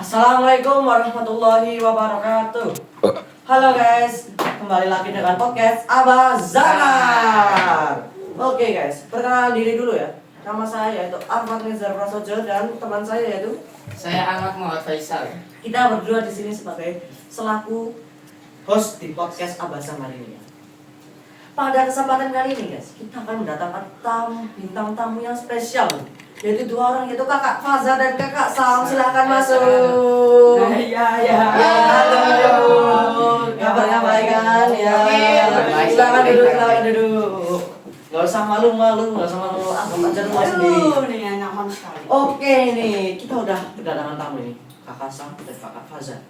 Assalamualaikum warahmatullahi wabarakatuh. Halo guys, kembali lagi dengan podcast Abah Zanar. Oke guys, perkenalan diri dulu ya. Nama saya yaitu Ahmad Nizar Prasojo dan teman saya yaitu Saya Ahmad Muhammad Faisal. kita berdua di sini sebagai selaku host di podcast Abah Zanar ini ya. Pada kesempatan kali ini guys, kita akan mendatangkan bintang tamu yang spesial, yaitu dua orang, yaitu kakak Faza dan kakak Sam. Silahkan masuk. Halo. Kabarnya baik kan? Ya. Silakan duduk. Gak usah malu-malu, anggap aja rumah sendiri. Nih nyaman sekali. Oke nih, kita udah kedatangan tamu ini, kakak Sam dan kakak Faza.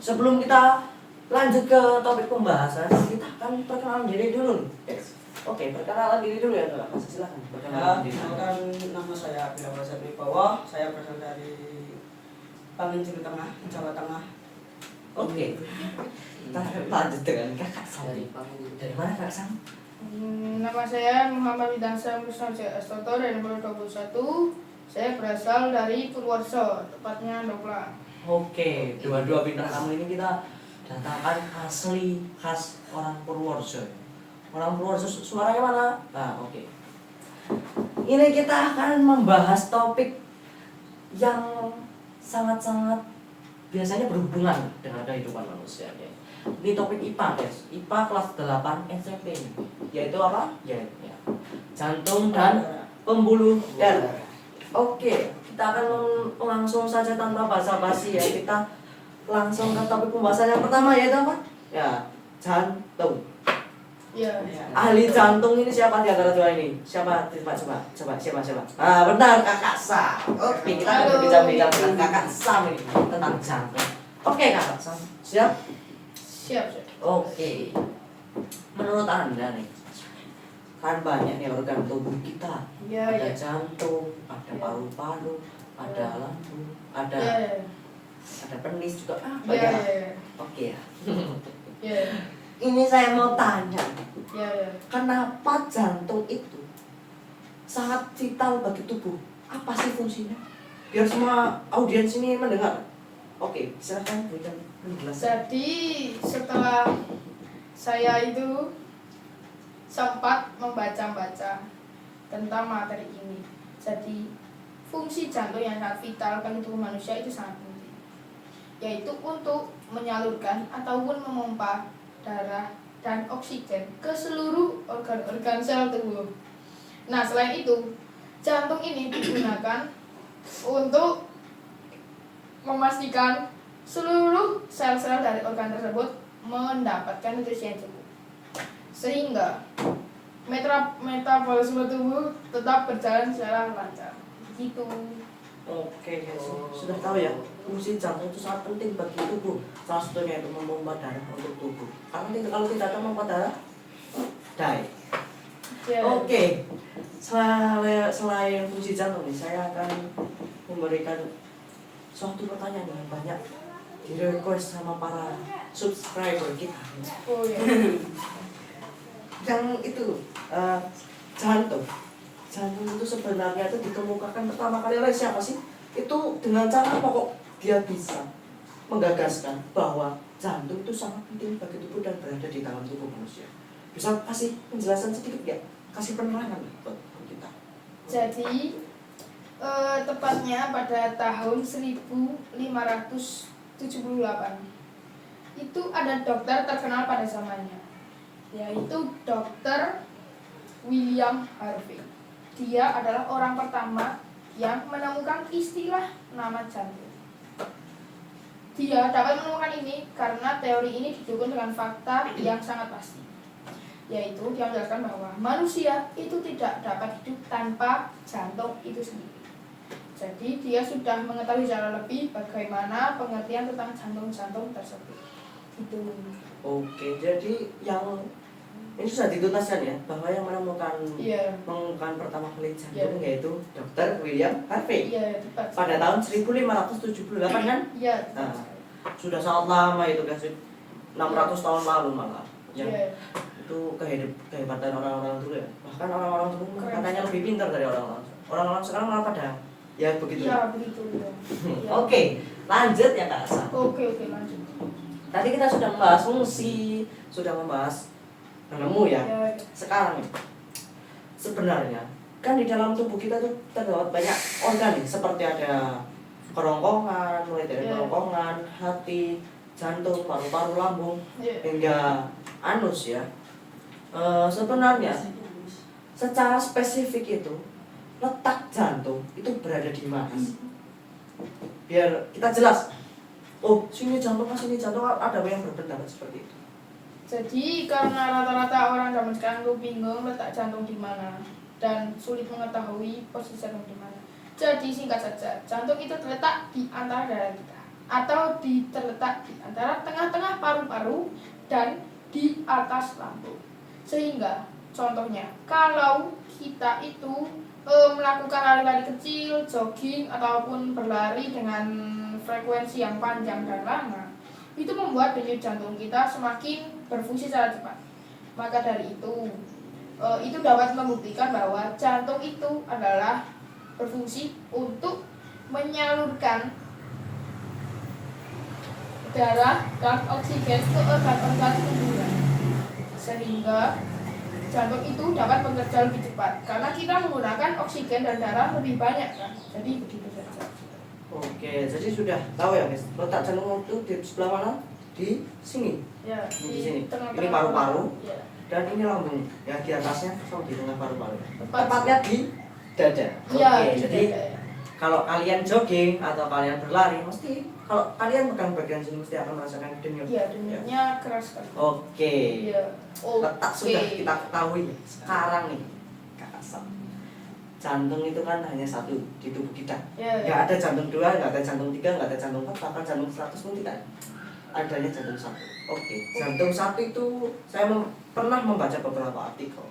Sebelum kita lanjut ke topik pembahasan, kita akan perkenalan diri dulu nih. Oke, perkenalan diri dulu ya kakak Faza, silahkan perkenalan diri. Nama saya Abdillah Faisal Wibowo. Saya berasal dari Panginjil Tengah, Jawa Tengah. Oke, kita lanjut dengan kakak Sam. Dari mana kakak Sam? Nama saya Muhammad Widansa Musnarja Astoto dari nomor 21. Saya berasal dari Purworejo, tepatnya Dokla. Oke, dua-dua bintang tamu ini kita datangkan asli khas orang Purworejo. Orang Purworejo suaranya mana? Nah, oke. Ini kita akan membahas topik yang sangat-sangat biasanya berhubungan dengan kehidupan manusia. Ya. Ini topik IPA guys, IPA kelas 8 SMP ini. Yaitu apa? Ya, jantung dan pembuluh darah. Oke, kita akan langsung saja tanpa basa-basi ya. Kita langsung ke topik pembahasan yang pertama, yaitu apa? Ya, jantung. Iya. Ahli jantung ini siapa di antara dua ini? Siapa? Coba siapa? Ah, benar, kakak Sam. Oke, kita akan berbincang-bincang dengan kakak Sam ini tentang jantung. Oke, kakak Sam. Siap? Siap. Oke. Menurut Anda nih, kan banyak nih organ tubuh kita. Iya. Ada jantung, ada paru-paru, ada lambung, ada penis juga. Banyak. Oke ya. Iya. Ini saya mau tanya, Iya. kenapa jantung itu sangat vital bagi tubuh? Apa sih fungsinya? Biar semua audiens ini mendengar. Oke, silakan berikan penjelasan. Jadi setelah saya itu sempat membaca-baca tentang materi ini. Jadi fungsi jantung yang sangat vital bagi tubuh manusia itu sangat penting, yaitu untuk menyalurkan ataupun memompa darah dan oksigen ke seluruh organ-organ sel tubuh. Nah, selain itu, jantung ini digunakan untuk memastikan seluruh sel-sel dari organ tersebut mendapatkan nutrisi yang cukup, sehingga metabolisme tubuh tetap berjalan secara lancar. Begitu. Oke, guys. Sudah tahu ya, fungsi jantung itu sangat penting bagi tubuh. Salah satunya itu memompa darah untuk tubuh. Karena kalau tidak ada memompa darah, die. Ya. Oke, selain fungsi jantung nih, saya akan memberikan suatu pertanyaan yang banyak di request sama para subscriber kita. Oh ya. Yang itu jantung itu sebenarnya itu dikemukakan pertama kali oleh siapa sih? Itu dengan cara apa kok dia bisa menggagaskan bahwa jantung itu sangat penting bagi tubuh dan berada di dalam tubuh manusia? Bisa kasih penjelasan sedikit nggak? Kasih penerangan buat kita. Jadi tepatnya pada tahun 1578 itu ada dokter terkenal pada zamannya, yaitu Dokter William Harvey. Dia adalah orang pertama yang menemukan istilah nama jantung. Dia dapat menemukan ini karena teori ini didukung dengan fakta yang sangat pasti, yaitu dia menjelaskan bahwa manusia itu tidak dapat hidup tanpa jantung itu sendiri. Jadi dia sudah mengetahui secara lebih bagaimana pengertian tentang jantung-jantung tersebut. Itu. Oke, jadi yang ini sudah dituntaskan ya, bahwa yang menemukan pertama kali jantung yaitu Dr. William Harvey. Iya, tepat. Pada tahun 1578 kan? Iya. Nah, sudah sangat lama itu guys, 600 tahun lalu malah. Yang itu kehebatan orang-orang dulu ya. Bahkan orang-orang dulu katanya lebih pintar dari orang-orang. Orang-orang sekarang malah pada ya begitu. Iya, begitu ya. Oke, Lanjut ya Kak Sam. Oke, lanjut. Tadi kita sudah membahas fungsi, sudah membahas penemu ya. Ya, Sekarang nih, sebenarnya kan di dalam tubuh kita tuh terdapat banyak organ nih, seperti ada kerongkongan, mulai dari Ya. kerongkongan, hati, jantung, paru-paru, lambung, ya. hingga anus ya. Sebenarnya secara spesifik itu letak jantung itu berada di mana sih? Biar kita jelas. Oh, sini jantung, ada yang berpendapat seperti itu. Jadi karena rata-rata orang zaman sekarang tuh bingung letak jantung di mana dan sulit mengetahui posisi jantung di mana. Jadi singkat saja, jantung itu terletak di antara dada kita atau terletak di antara tengah-tengah paru-paru dan di atas lambung. Sehingga contohnya kalau kita itu melakukan lari-lari kecil, jogging ataupun berlari dengan frekuensi yang panjang dan lama, itu membuat denyut jantung kita semakin berfungsi secara cepat. Maka dari itu dapat membuktikan bahwa jantung itu adalah berfungsi untuk menyalurkan darah dan oksigen ke organ-organ tubuh, sehingga jantung itu dapat bekerja lebih cepat karena kita menggunakan oksigen dan darah lebih banyak kan. Jadi begitu saja. Oke, jadi sudah tahu ya guys, letak jantung itu di sebelah mana? Di sini. Ya, Di sini. tengah-tengah Ini paru-paru. Ya. Dan ini lambung, ya di atasnya sama di tengah paru-paru. Tepat. Tepatnya di dada. Iya, Oke, di jadi dada, ya. kalau kalian jogging atau kalian berlari, mesti kalau kalian pegang bagian sini mesti akan merasakan denyut. Iya, denyutnya keras sekali. Oke. Iya. Letak sudah kita ketahui sekarang nih, Kakak Sam. Jantung itu kan hanya satu di tubuh kita. Iya. Nggak ada jantung 2, nggak ada jantung 3, nggak ada jantung 4, bahkan jantung 100 pun tidak adanya jantung 1. Oke, jantung 1 itu saya pernah membaca beberapa artikel.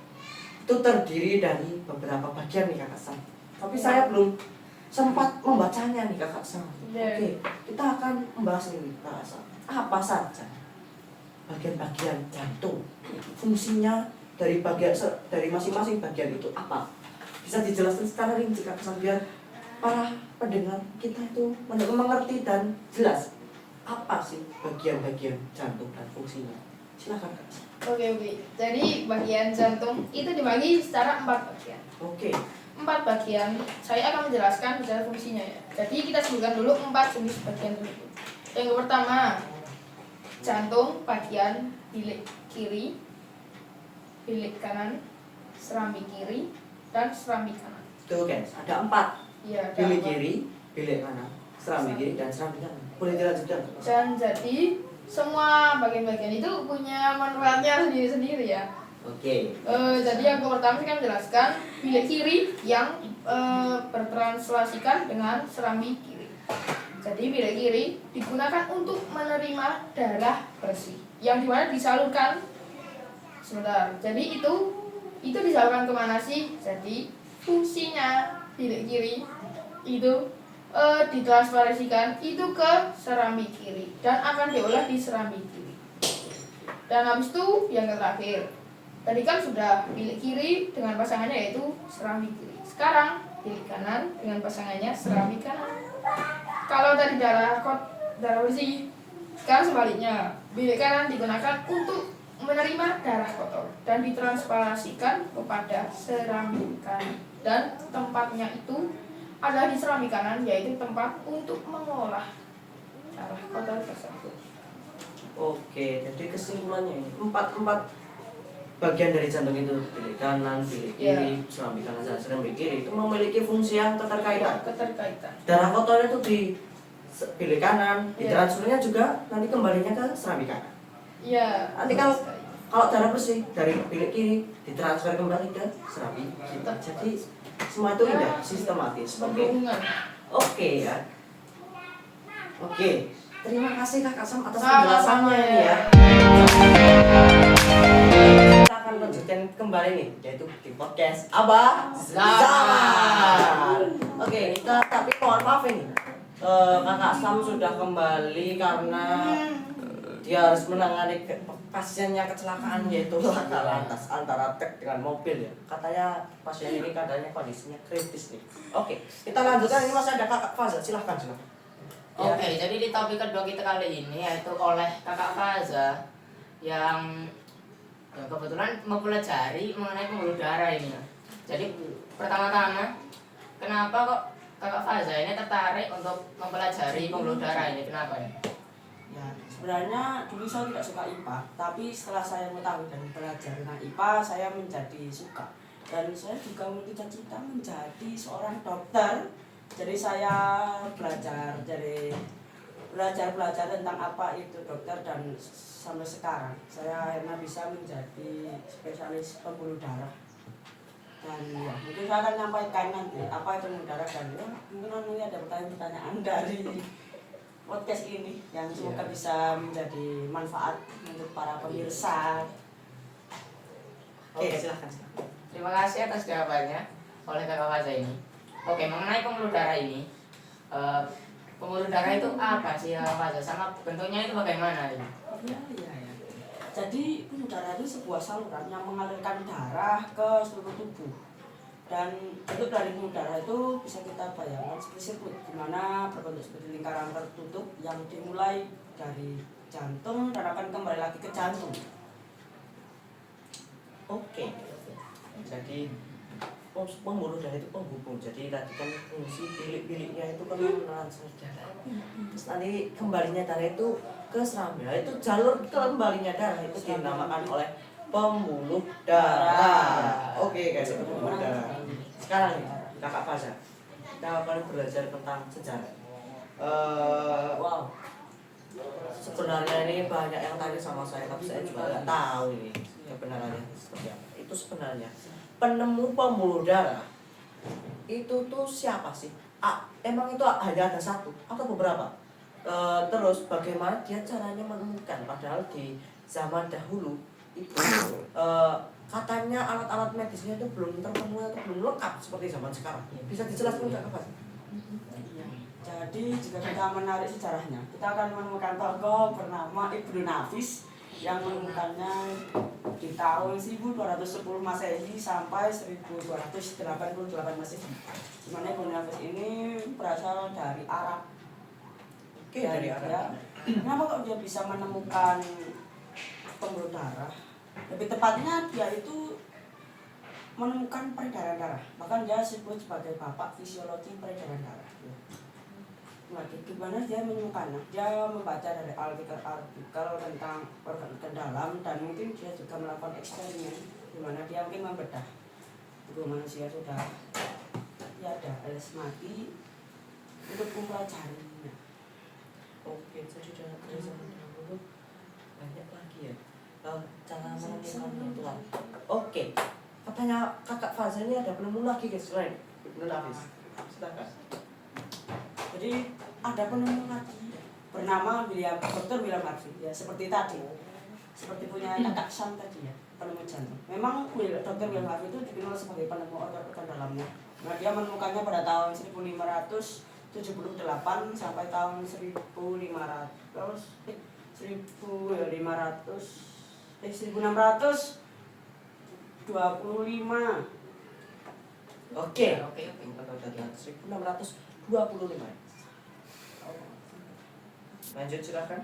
Itu terdiri dari beberapa bagian nih Kakak Sam. Tapi saya belum sempat membacanya nih Kakak Sam. Iya. Oke, kita akan membahas ini Kakak Sam. Apa saja bagian-bagian jantung? Fungsinya dari masing-masing bagian itu apa? Bisa dijelaskan secara rinci Kakak Sam biar para pendengar kita itu mengerti dan jelas apa sih bagian-bagian jantung dan fungsinya. Silakan Kak Sam. Oke. Jadi bagian jantung itu dibagi secara 4 bagian. Oke. 4 bagian, saya akan menjelaskan secara fungsinya ya. Jadi kita sebutkan dulu 4 jenis bagian tersebut. Yang pertama, jantung bagian bilik kiri, bilik kanan, serambi kiri, dan serambi kanan. Tuh guys, ada 4. Iya, ada Bilik 4. kiri, bilik kanan, serambi kiri dan serambi kanan. Boleh dilanjutkan? Dan jadi semua bagian-bagian itu punya manfaatnya sendiri-sendiri ya. Oke. Jadi yang pertama saya akan menjelaskan bilik kiri yang bertranslasikan dengan serambi kiri. Jadi bilik kiri digunakan untuk menerima darah bersih yang dimana disalurkan sebentar. Jadi itu disalurkan kemana sih? Jadi fungsinya bilik kiri itu ditransferasikan itu ke serambi kiri dan akan diolah di serambi kiri. Dan habis itu yang terakhir, tadi kan sudah bilik kiri dengan pasangannya yaitu serambi kiri. Sekarang bilik kanan dengan pasangannya serambi kanan. Kalau tadi darah bersih, sekarang sebaliknya bilik kanan digunakan untuk menerima darah kotor dan ditransferasikan kepada serambi kanan. Dan tempatnya itu adalah di serambi kanan, yaitu tempat untuk mengolah darah kotor tersebut. Oke, jadi kesimpulannya ini 4 bagian dari jantung itu, bilik kanan, bilik kiri, serambi kanan dan serambi kiri itu memiliki fungsi yang keterkaitan. Keterkaitan. Darah kotornya itu di bilik kanan, Iya. ditransfernya juga nanti kembalinya ke serambi kanan. Iya. Nanti kalau darah bersih dari bilik kiri ditransfer kembali ke serambi kiri. Jadi semua itu indah, sistematis. Berhubungan. Oke ya. Oke. Terima kasih Kakak Sam atas Sama-sama, penjelasannya ini ya. ya. Kita akan lanjutkan kembali nih, yaitu di podcast Abah Zaman. Oke, tapi mohon maaf ini. Kakak Sam sudah kembali karena dia harus menangani pasiennya kecelakaan yaitu laka lantas antara truk dengan mobil ya. Katanya pasien ini keadaannya kondisinya kritis nih. Oke, kita lanjutkan, ini masih ada Kakak Fazal, silahkan. Oke, jadi di topik kedua kita kali ini yaitu oleh Kakak Faza yang kebetulan mempelajari mengenai pembuluh darah ini. Jadi pertama-tama, kenapa kok Kakak Faza ini tertarik untuk mempelajari pembuluh darah ini? Kenapa ya? Ya, sebenarnya dulu saya tidak suka IPA, tapi setelah saya mengetahui dan belajar tentang IPA, saya menjadi suka. Dan saya juga memiliki cita-cita menjadi seorang dokter. Jadi saya belajar tentang apa itu dokter, dan sampai sekarang saya akhirnya bisa menjadi spesialis pembuluh darah. Dan ya, mungkin saya akan menyampaikan nanti apa itu pembuluh darah, dan ya, mungkin nanti ada pertanyaan-pertanyaan dari podcast ini yang semoga bisa menjadi manfaat untuk para pemirsa. Oke, silahkan. Terima kasih atas jawabannya oleh Kakak Faza ini. Oke, mengenai pembuluh darah ini, pembuluh darah itu apa sih Kakak Faza? Sama bentuknya itu bagaimana ini? Iya. Jadi pembuluh darah itu sebuah saluran yang mengalirkan darah ke seluruh tubuh. Dan bentuk dari pembuluh darah itu bisa kita bayangkan seperti sirkuit, di mana berbentuk seperti lingkaran tertutup yang dimulai dari jantung dan akan kembali lagi ke jantung. Oke. Jadi pembuluh darah itu penghubung. Jadi tadi kan fungsi bilik-biliknya itu kan mentransfer darah. Terus nanti kembalinya darah itu ke seramnya. Itu jalur kembalinya darah itu dinamakan oleh pembuluh darah. Oke guys, itu pembuluh darah. Sekarang nih, Kakak Faza, kita akan belajar tentang sejarah. Wow. Sebenarnya ini banyak yang tanya sama saya, tapi saya juga nggak tahu ini kebenarannya seperti apa. Itu sebenarnya penemu pembuluh darah itu tuh siapa sih? Emang itu hanya ada satu atau beberapa? Terus bagaimana dia caranya menemukan? Padahal di zaman dahulu itu katanya alat-alat medisnya itu belum terpenuhi atau belum lengkap seperti zaman sekarang. Bisa dijelaskan nggak Pak? Jadi jika kita menarik sejarahnya, kita akan menemukan tokoh bernama Ibnu Nafis yang menemukannya di tahun 1210 Masehi sampai 1288 Masehi. Di mana Ibnu Nafis ini berasal dari Arab. Oke, dari Arab. Kenapa kok dia bisa menemukan pembuluh darah? Lebih tepatnya dia itu menemukan peredaran darah. Bahkan dia disebut sebagai bapak fisiologi peredaran darah. Nah, gimana dia menemukannya? Dia membaca dari artikel tentang organ dalam, dan mungkin dia juga melakukan eksperimen di mana dia mungkin membedah tubuh manusia sudah ada alias mati untuk mempelajarinya. Oke, jadi dari zaman dahulu banyak lagi ya cara menemukannya itu kan. Oke, katanya Kakak Faza ini ada penemu lagi guys, selain Ibnu Nafis. Silakan. Jadi ada penemu lagi bernama Dr. William Harvey, ya seperti tadi, seperti punya kakak Sam tadi ya, penemu jantung. Memang Dr. William Harvey itu dikenal sebagai penemu organ dalamnya. Nah, dia menemukannya pada tahun 1578 sampai tahun 1625. Oke. 1625. Lanjut silakan.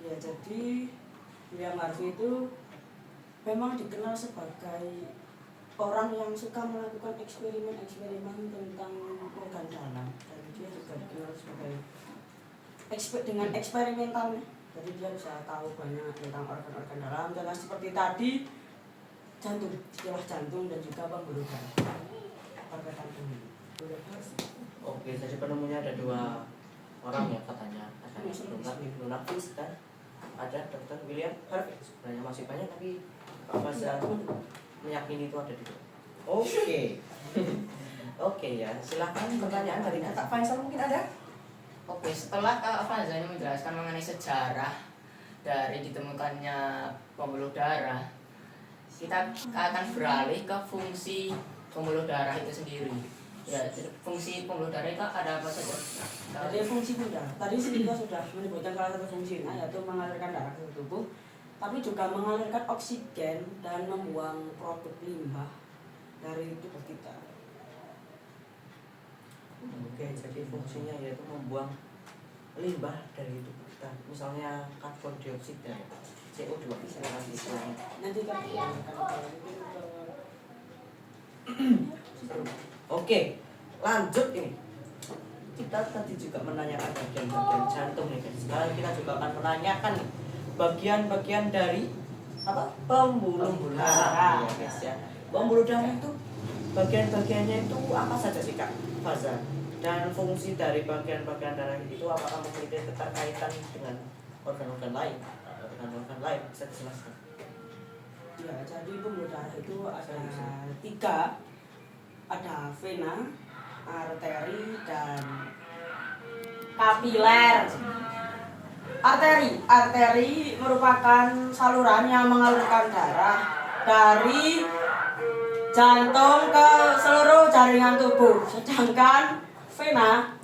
Ya, jadi William Harvey itu memang dikenal sebagai orang yang suka melakukan eksperimen tentang organ dalam, dan dia juga dikenal sebagai dengan eksperimentalnya. Jadi dia bisa tahu banyak tentang organ-organ dalam, dan seperti tadi jantung, istilah jantung dan juga pembuluh darah. Oke, jadi penemunya ada dua orang ya katanya. Ada Ibnu Nafis dan ada Dr. William Harvey. Sebenarnya masih banyak tapi Pak Faza meyakini itu ada di situ. Oke. Oke ya, silakan pertanyaan dari Kakak Faisal mungkin ada? Oke, setelah Kakak Faza ini menjelaskan mengenai sejarah dari ditemukannya pembuluh darah, kita akan beralih ke fungsi pembuluh darah itu sendiri. Ya, fungsi pembuluh darah itu ada apa saja? Jadi fungsi pembuluh darah, tadi kita sudah menyebutkan salah satu fungsinya yaitu mengalirkan darah ke tubuh, tapi juga mengalirkan oksigen dan membuang produk limbah dari tubuh kita. Oke, jadi fungsinya yaitu membuang limbah dari tubuh kita, misalnya karbon dioksida, CO2 silakan istilahnya. Nanti kan Oke, lanjut ini. Kita tadi juga menanyakan bagian-bagian jantung nih guys. Sekarang kita juga akan menanyakan nih, bagian-bagian dari apa? Pembuluh darah ya guys ya. Pembuluh darah itu bagian-bagiannya itu apa saja sih Kak Faza? Dan fungsi dari bagian-bagian darah itu apakah memiliki keterkaitan dengan organ-organ lain? Organ-organ lain bisa dijelaskan? ya, jadi pembuluh darah itu ada 3, ada vena, arteri, dan kapiler. Arteri merupakan saluran yang mengalirkan darah dari jantung ke seluruh jaringan tubuh. Sedangkan vena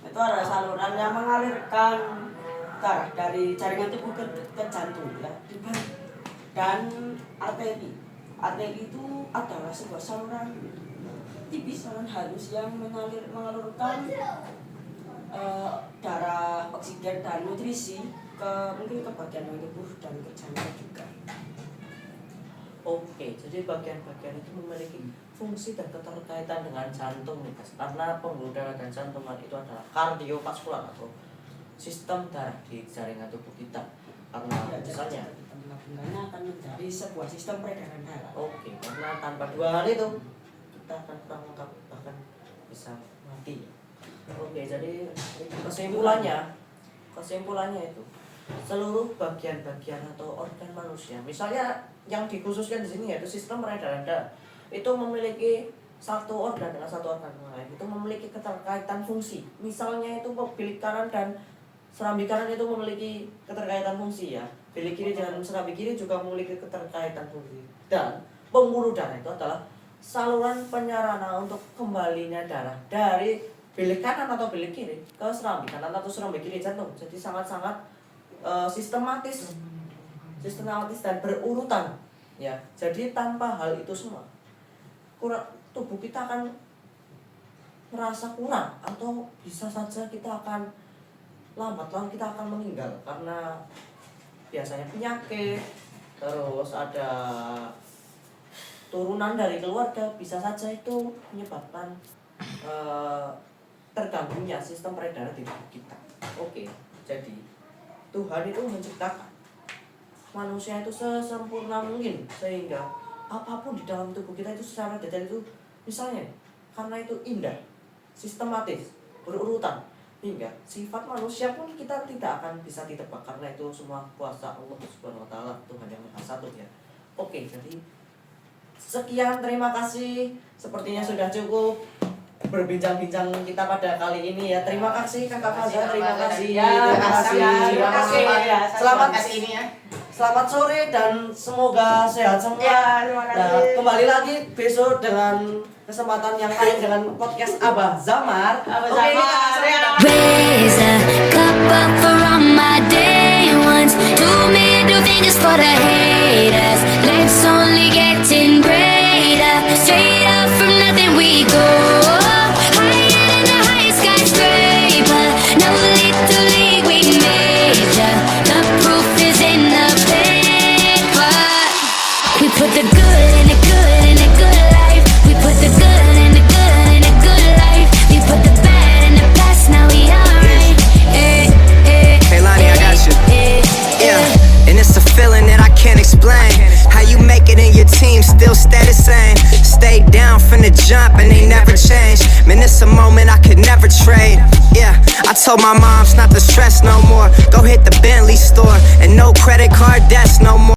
itu adalah saluran yang mengalirkan darah dari jaringan tubuh ke jantung ya. Dan arteri itu adalah sebuah saluran tipis, saluran halus yang mengalurkan darah, oksigen dan nutrisi mungkin ke bagian tubuh dan ke jantung juga. Oke, jadi bagian-bagian itu memiliki fungsi dan keterkaitan dengan jantung nih guys. Karena pembuluh darah dan jantung itu adalah kardiovaskular atau sistem darah di jaringan tubuh kita. Karena misalnya benda akan menjadi sebuah sistem peredaran darah. oke, karena tanpa 2 hal itu kita akan kurang lengkap, bahkan bisa mati. Oke, jadi kesimpulannya itu seluruh bagian-bagian atau organ manusia, misalnya yang dikhususkan di sini yaitu sistem peredaran darah, itu memiliki satu organ dengan satu organ lain, itu memiliki keterkaitan fungsi. Misalnya itu bilik kanan dan serambi kanan itu memiliki keterkaitan fungsi ya. Bilik kiri dan serambi kiri juga memiliki keterkaitan fungsi. Dan pembuluh darah itu adalah saluran penyarana untuk kembalinya darah dari bilik kanan atau bilik kiri ke serambi kanan atau serambi kiri jantung. Jadi sangat-sangat sistematis dan berurutan ya. Jadi tanpa hal itu semua tubuh kita akan merasa kurang, atau bisa saja kita akan lambat laun kita akan meninggal karena biasanya penyakit, terus ada turunan dari keluarga, bisa saja itu menyebabkan terganggunya sistem peredaran di tubuh kita. Oke, jadi Tuhan itu menciptakan manusia itu sesempurna mungkin, sehingga apapun di dalam tubuh kita itu secara detail itu, misalnya karena itu indah, sistematis, berurutan, hingga sifat manusia pun kita tidak akan bisa ditebak karena itu semua kuasa Allah Subhanahu wa taala, Tuhan yang Maha Satu ya. Oke, jadi sekian, terima kasih. Sepertinya sudah cukup berbincang-bincang kita pada kali ini ya. Terima kasih Kakak Faza, terima kasih. Terima kasih. Selamat sore dan semoga sehat semua. Nah, kembali lagi besok dengan kesempatan yang lain dengan podcast Abah Zamar. Raise a cup up for all my day ones. 2 middle fingers for the haters. Life's only getting greater. Straight up from nothing we go. Higher than the highest skyscraper. No little league we major. The proof is in the paper. We put the good in the good in the good life. We put the good in the good in the good life. We put the bad in the past, now we alright. Hey Lonnie, I got you. Yeah, and it's a feeling that I can't explain. How you make it in your team still stay the same. Stay down from the jump and they never change. Man, it's a moment I could never trade. Yeah, I told my moms not to stress no more. Go hit the Bentley store and no credit card debts no more.